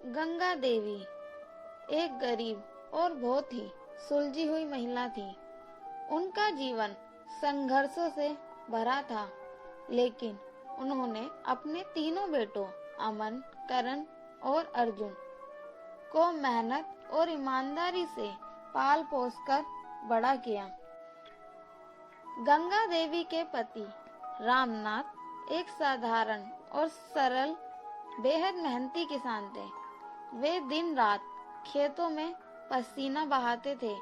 गंगा देवी एक गरीब और बहुत ही सुलझी हुई महिला थी। उनका जीवन संघर्षों से भरा था, लेकिन उन्होंने अपने तीनों बेटों अमन, करण और अर्जुन को मेहनत और ईमानदारी से पाल पोस कर बड़ा किया। गंगा देवी के पति रामनाथ एक साधारण और सरल, बेहद मेहनती किसान थे। वे दिन रात खेतों में पसीना बहाते थे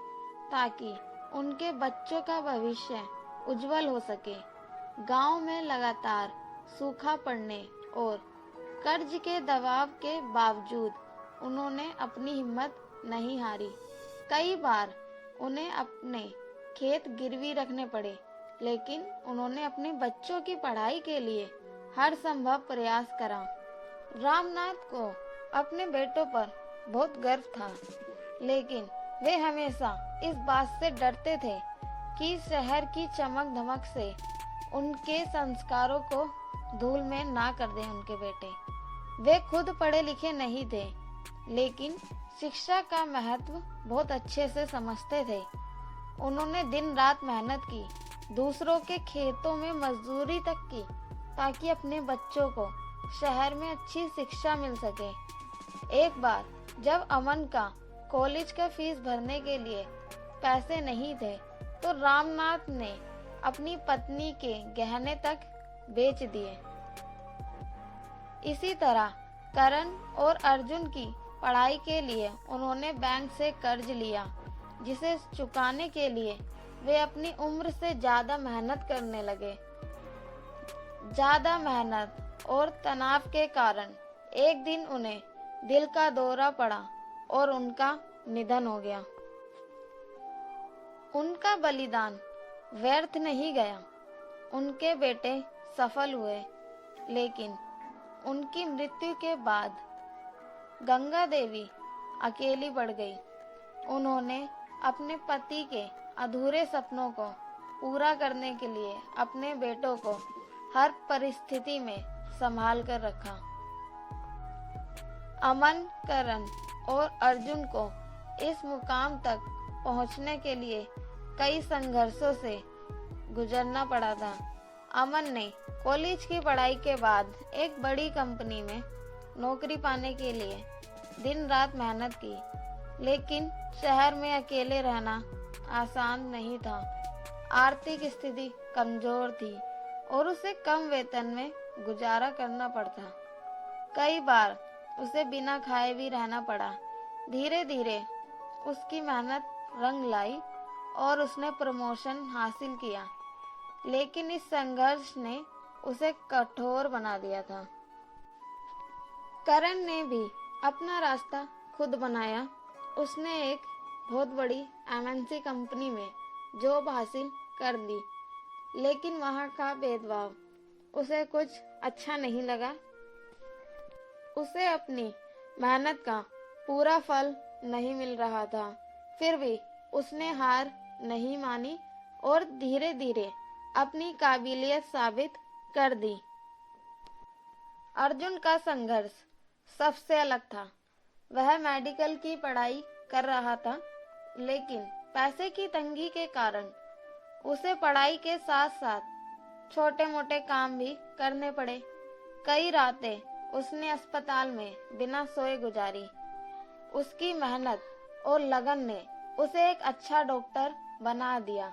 ताकि उनके बच्चों का भविष्य उज्जवल हो सके। गांव में लगातार सूखा पड़ने और कर्ज के दबाव के बावजूद उन्होंने अपनी हिम्मत नहीं हारी। कई बार उन्हें अपने खेत गिरवी रखने पड़े, लेकिन उन्होंने अपने बच्चों की पढ़ाई के लिए हर संभव प्रयास करा। रामनाथ को अपने बेटों पर बहुत गर्व था, लेकिन वे हमेशा इस बात से डरते थे कि शहर की चमक धमक से उनके संस्कारों को धूल में ना कर दें उनके बेटे। वे खुद पढ़े लिखे नहीं थे, लेकिन शिक्षा का महत्व बहुत अच्छे से समझते थे। उन्होंने दिन रात मेहनत की, दूसरों के खेतों में मजदूरी तक की, ताकि अपने बच्चों को शहर में अच्छी शिक्षा मिल सके। एक बार जब अमन का कॉलेज का फीस भरने के लिए पैसे नहीं थे, तो रामनाथ ने अपनी पत्नी के गहने तक बेच दिए। इसी तरह करण और अर्जुन की पढ़ाई के लिए उन्होंने बैंक से कर्ज लिया, जिसे चुकाने के लिए वे अपनी उम्र से ज्यादा मेहनत करने लगे। ज्यादा मेहनत और तनाव के कारण एक दिन उन्हें दिल का दौरा पड़ा और उनका निधन हो गया। उनका बलिदान व्यर्थ नहीं गया। उनके बेटे सफल हुए, लेकिन उनकी मृत्यु के बाद गंगा देवी अकेली पड़ गई। उन्होंने अपने पति के अधूरे सपनों को पूरा करने के लिए अपने बेटों को हर परिस्थिति में संभाल कर रखा। अमन, करण और अर्जुन को इस मुकाम तक पहुंचने के लिए कई संघर्षों से गुजरना पड़ा था। अमन ने कॉलेज की पढ़ाई के बाद एक बड़ी कंपनी में नौकरी पाने के लिए दिन रात मेहनत की, लेकिन शहर में अकेले रहना आसान नहीं था। आर्थिक स्थिति कमजोर थी और उसे कम वेतन में गुजारा करना पड़ता। कई बार उसे बिना खाए भी रहना पड़ा। धीरे धीरे उसकी मेहनत रंग लाई और उसने प्रमोशन हासिल किया, लेकिन इस संघर्ष ने उसे कठोर बना दिया था। करण ने भी अपना रास्ता खुद बनाया। उसने एक बहुत बड़ी एमएनसी कंपनी में जॉब हासिल कर ली, लेकिन वहां का भेदभाव उसे कुछ अच्छा नहीं लगा। उसे अपनी मेहनत का पूरा फल नहीं मिल रहा था। फिर भी उसने हार नहीं मानी और धीरे धीरे अपनी काबिलियत साबित कर दी। अर्जुन का संघर्ष सबसे अलग था। वह मेडिकल की पढ़ाई कर रहा था, लेकिन पैसे की तंगी के कारण उसे पढ़ाई के साथ साथ छोटे मोटे काम भी करने पड़े। कई रातें उसने अस्पताल में बिना सोए गुजारी। उसकी मेहनत और लगन ने उसे एक अच्छा डॉक्टर बना दिया,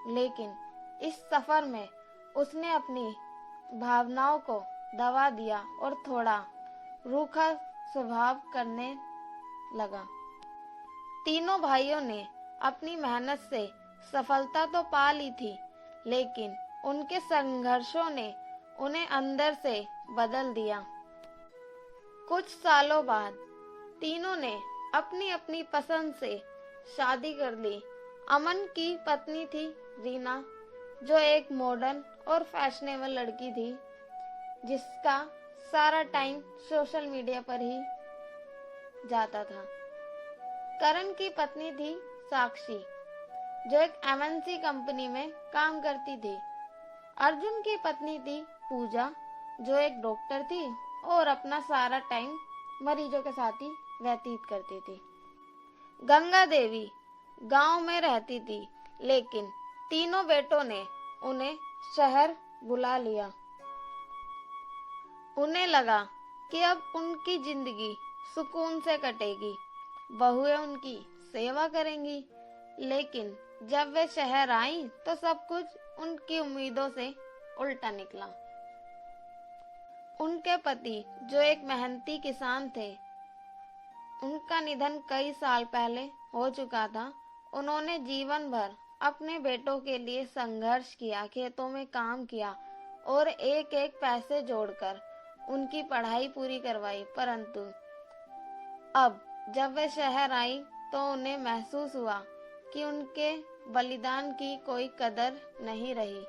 लेकिन इस सफर में उसने अपनी भावनाओं को दबा दिया और थोड़ा रूखा स्वभाव करने लगा। तीनों भाइयों ने अपनी मेहनत से सफलता तो पा ली थी, लेकिन उनके संघर्षों ने उन्हें अंदर से बदल दिया। कुछ सालों बाद तीनों ने अपनी अपनी पसंद से शादी कर ली। अमन की पत्नी थी रीना, जो एक मॉडर्न और फैशनेबल लड़की थी, जिसका सारा टाइम सोशल मीडिया पर ही जाता था। करण की पत्नी थी साक्षी, जो एक एमएनसी कंपनी में काम करती थी। अर्जुन की पत्नी थी पूजा, जो एक डॉक्टर थी और अपना सारा टाइम मरीजों के साथ ही व्यतीत करती थी। गंगा देवी गांव में रहती थी, लेकिन तीनों बेटों ने उन्हें शहर बुला लिया। उन्हें लगा कि अब उनकी जिंदगी सुकून से कटेगी, बहुएं उनकी सेवा करेंगी। लेकिन जब वे शहर आईं तो सब कुछ उनकी उम्मीदों से उल्टा निकला। उनके पति, जो एक मेहनती किसान थे, उनका निधन कई साल पहले हो चुका था। उन्होंने जीवन भर अपने बेटों के लिए संघर्ष किया, खेतों में काम किया और एक एक पैसे जोड़कर उनकी पढ़ाई पूरी करवाई। परंतु अब जब वे शहर आई तो उन्हें महसूस हुआ कि उनके बलिदान की कोई कदर नहीं रही।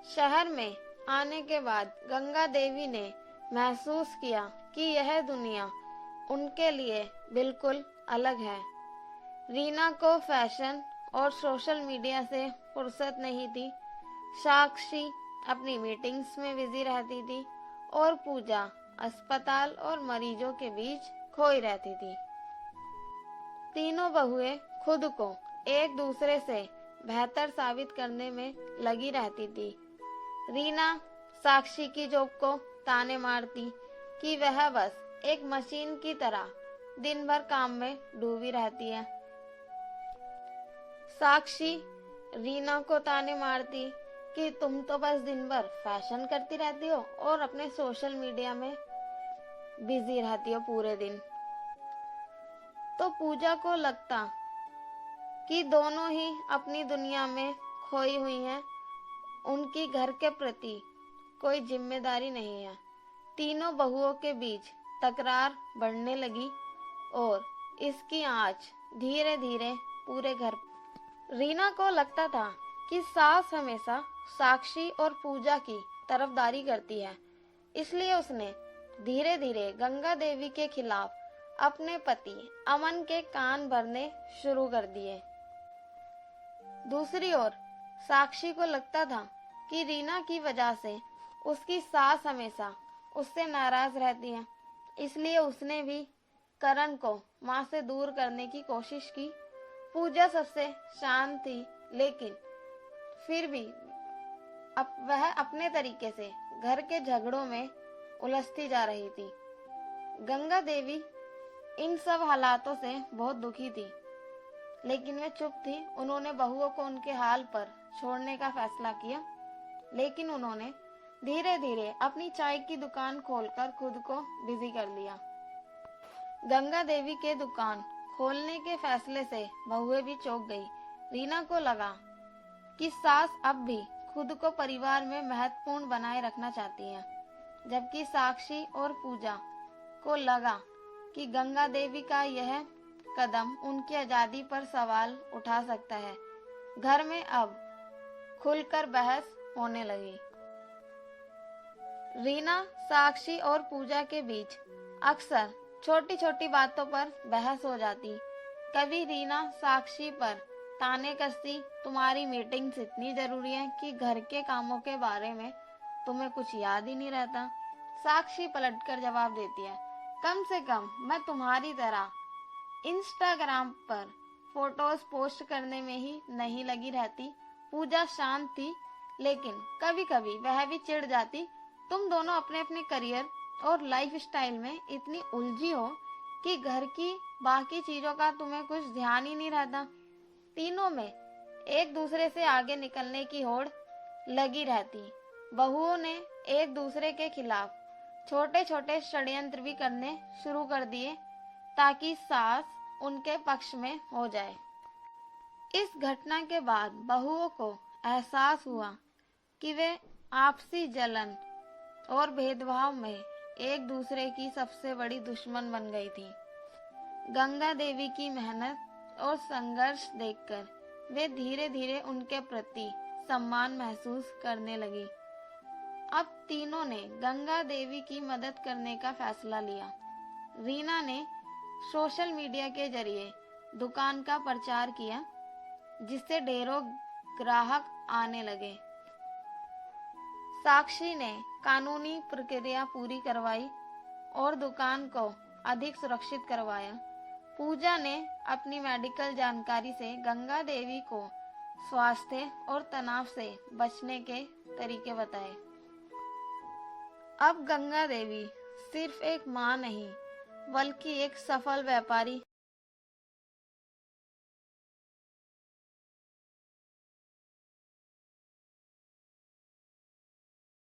शहर में आने के बाद गंगा देवी ने महसूस किया कि यह दुनिया उनके लिए बिल्कुल अलग है। रीना को फैशन और सोशल मीडिया से फुर्सत नहीं थी। साक्षी अपनी मीटिंग्स में बिजी रहती थी और पूजा अस्पताल और मरीजों के बीच खोई रहती थी। तीनों बहुएं खुद को एक दूसरे से बेहतर साबित करने में लगी रहती थी। रीना साक्षी की जॉब को ताने मारती कि वह बस एक मशीन की तरह दिन भर काम में डूबी रहती है। साक्षी रीना को ताने मारती कि तुम तो बस दिन भर फैशन करती रहती हो और अपने सोशल मीडिया में बिजी रहती हो पूरे दिन। तो पूजा को लगता कि दोनों ही अपनी दुनिया में खोई हुई हैं, उनकी घर के प्रति कोई जिम्मेदारी नहीं है। तीनों बहुओं के बीच तकरार बढ़ने लगी और इसकी आंच धीरे धीरे पूरे घर। रीना को लगता था कि सास हमेशा साक्षी और पूजा की तरफदारी करती है, इसलिए उसने धीरे धीरे गंगा देवी के खिलाफ अपने पति अमन के कान भरने शुरू कर दिए। दूसरी ओर साक्षी को लगता था कि रीना की वजह से उसकी सास हमेशा उससे नाराज रहती है, इसलिए उसने भी करण को मां से दूर करने की कोशिश की। पूजा सबसे शांत थी, लेकिन फिर भी वह अपने तरीके से घर के झगड़ों में उलझती जा रही थी। गंगा देवी इन सब हालातों से बहुत दुखी थी, लेकिन वे चुप थी। उन्होंने बहुओं को उनके हाल पर छोड़ने का फैसला किया, लेकिन उन्होंने धीरे धीरे अपनी चाय की दुकान खोलकर खुद को बिजी कर लिया। गंगा देवी के दुकान खोलने के फैसले से बहुएं भी चौंक गई। रीना को लगा कि सास अब भी खुद को परिवार में महत्वपूर्ण बनाए रखना चाहती है, जबकि साक्षी और पूजा को लगा कि गंगा देवी का यह कदम उनकी आजादी पर सवाल उठा सकता है। घर में अब खुलकर बहस होने लगी। रीना, साक्षी और पूजा के बीच अक्सर छोटी छोटी बातों पर बहस हो जाती। कभी रीना साक्षी पर ताने कसती, तुम्हारी मीटिंग्स इतनी जरूरी है कि घर के कामों के बारे में तुम्हें कुछ याद ही नहीं रहता। साक्षी पलटकर जवाब देती है, कम से कम मैं तुम्हारी तरह इंस्टाग्राम पर फोटोज पोस्ट करने में ही नहीं लगी रहती। पूजा शांत थी, लेकिन कभी कभी वह भी चिढ़ जाती, तुम दोनों अपने अपने करियर और लाइफ स्टाइल में इतनी उलझी हो कि घर की बाकी चीजों का तुम्हें कुछ ध्यान ही नहीं रहता। तीनों में एक दूसरे से आगे निकलने की होड़ लगी रहती। बहुओं ने एक दूसरे के खिलाफ छोटे छोटे षड्यंत्र भी करने शुरू कर दिए ताकि सास उनके पक्ष में हो जाए। इस घटना के बाद बहुओं को एहसास हुआ कि वे आपसी जलन और भेदभाव में एक दूसरे की सबसे बड़ी दुश्मन बन गई थी। गंगा देवी की मेहनत और संघर्ष देखकर वे धीरे धीरे उनके प्रति सम्मान महसूस करने लगी। अब तीनों ने गंगा देवी की मदद करने का फैसला लिया। रीना ने सोशल मीडिया के जरिए दुकान का प्रचार किया, जिससे ढेरों ग्राहक आने लगे। साक्षी ने कानूनी प्रक्रिया पूरी करवाई और दुकान को अधिक सुरक्षित करवाया। पूजा ने अपनी मेडिकल जानकारी से गंगा देवी को स्वास्थ्य और तनाव से बचने के तरीके बताए। अब गंगा देवी सिर्फ एक मां नहीं, बल्कि एक सफल व्यापारी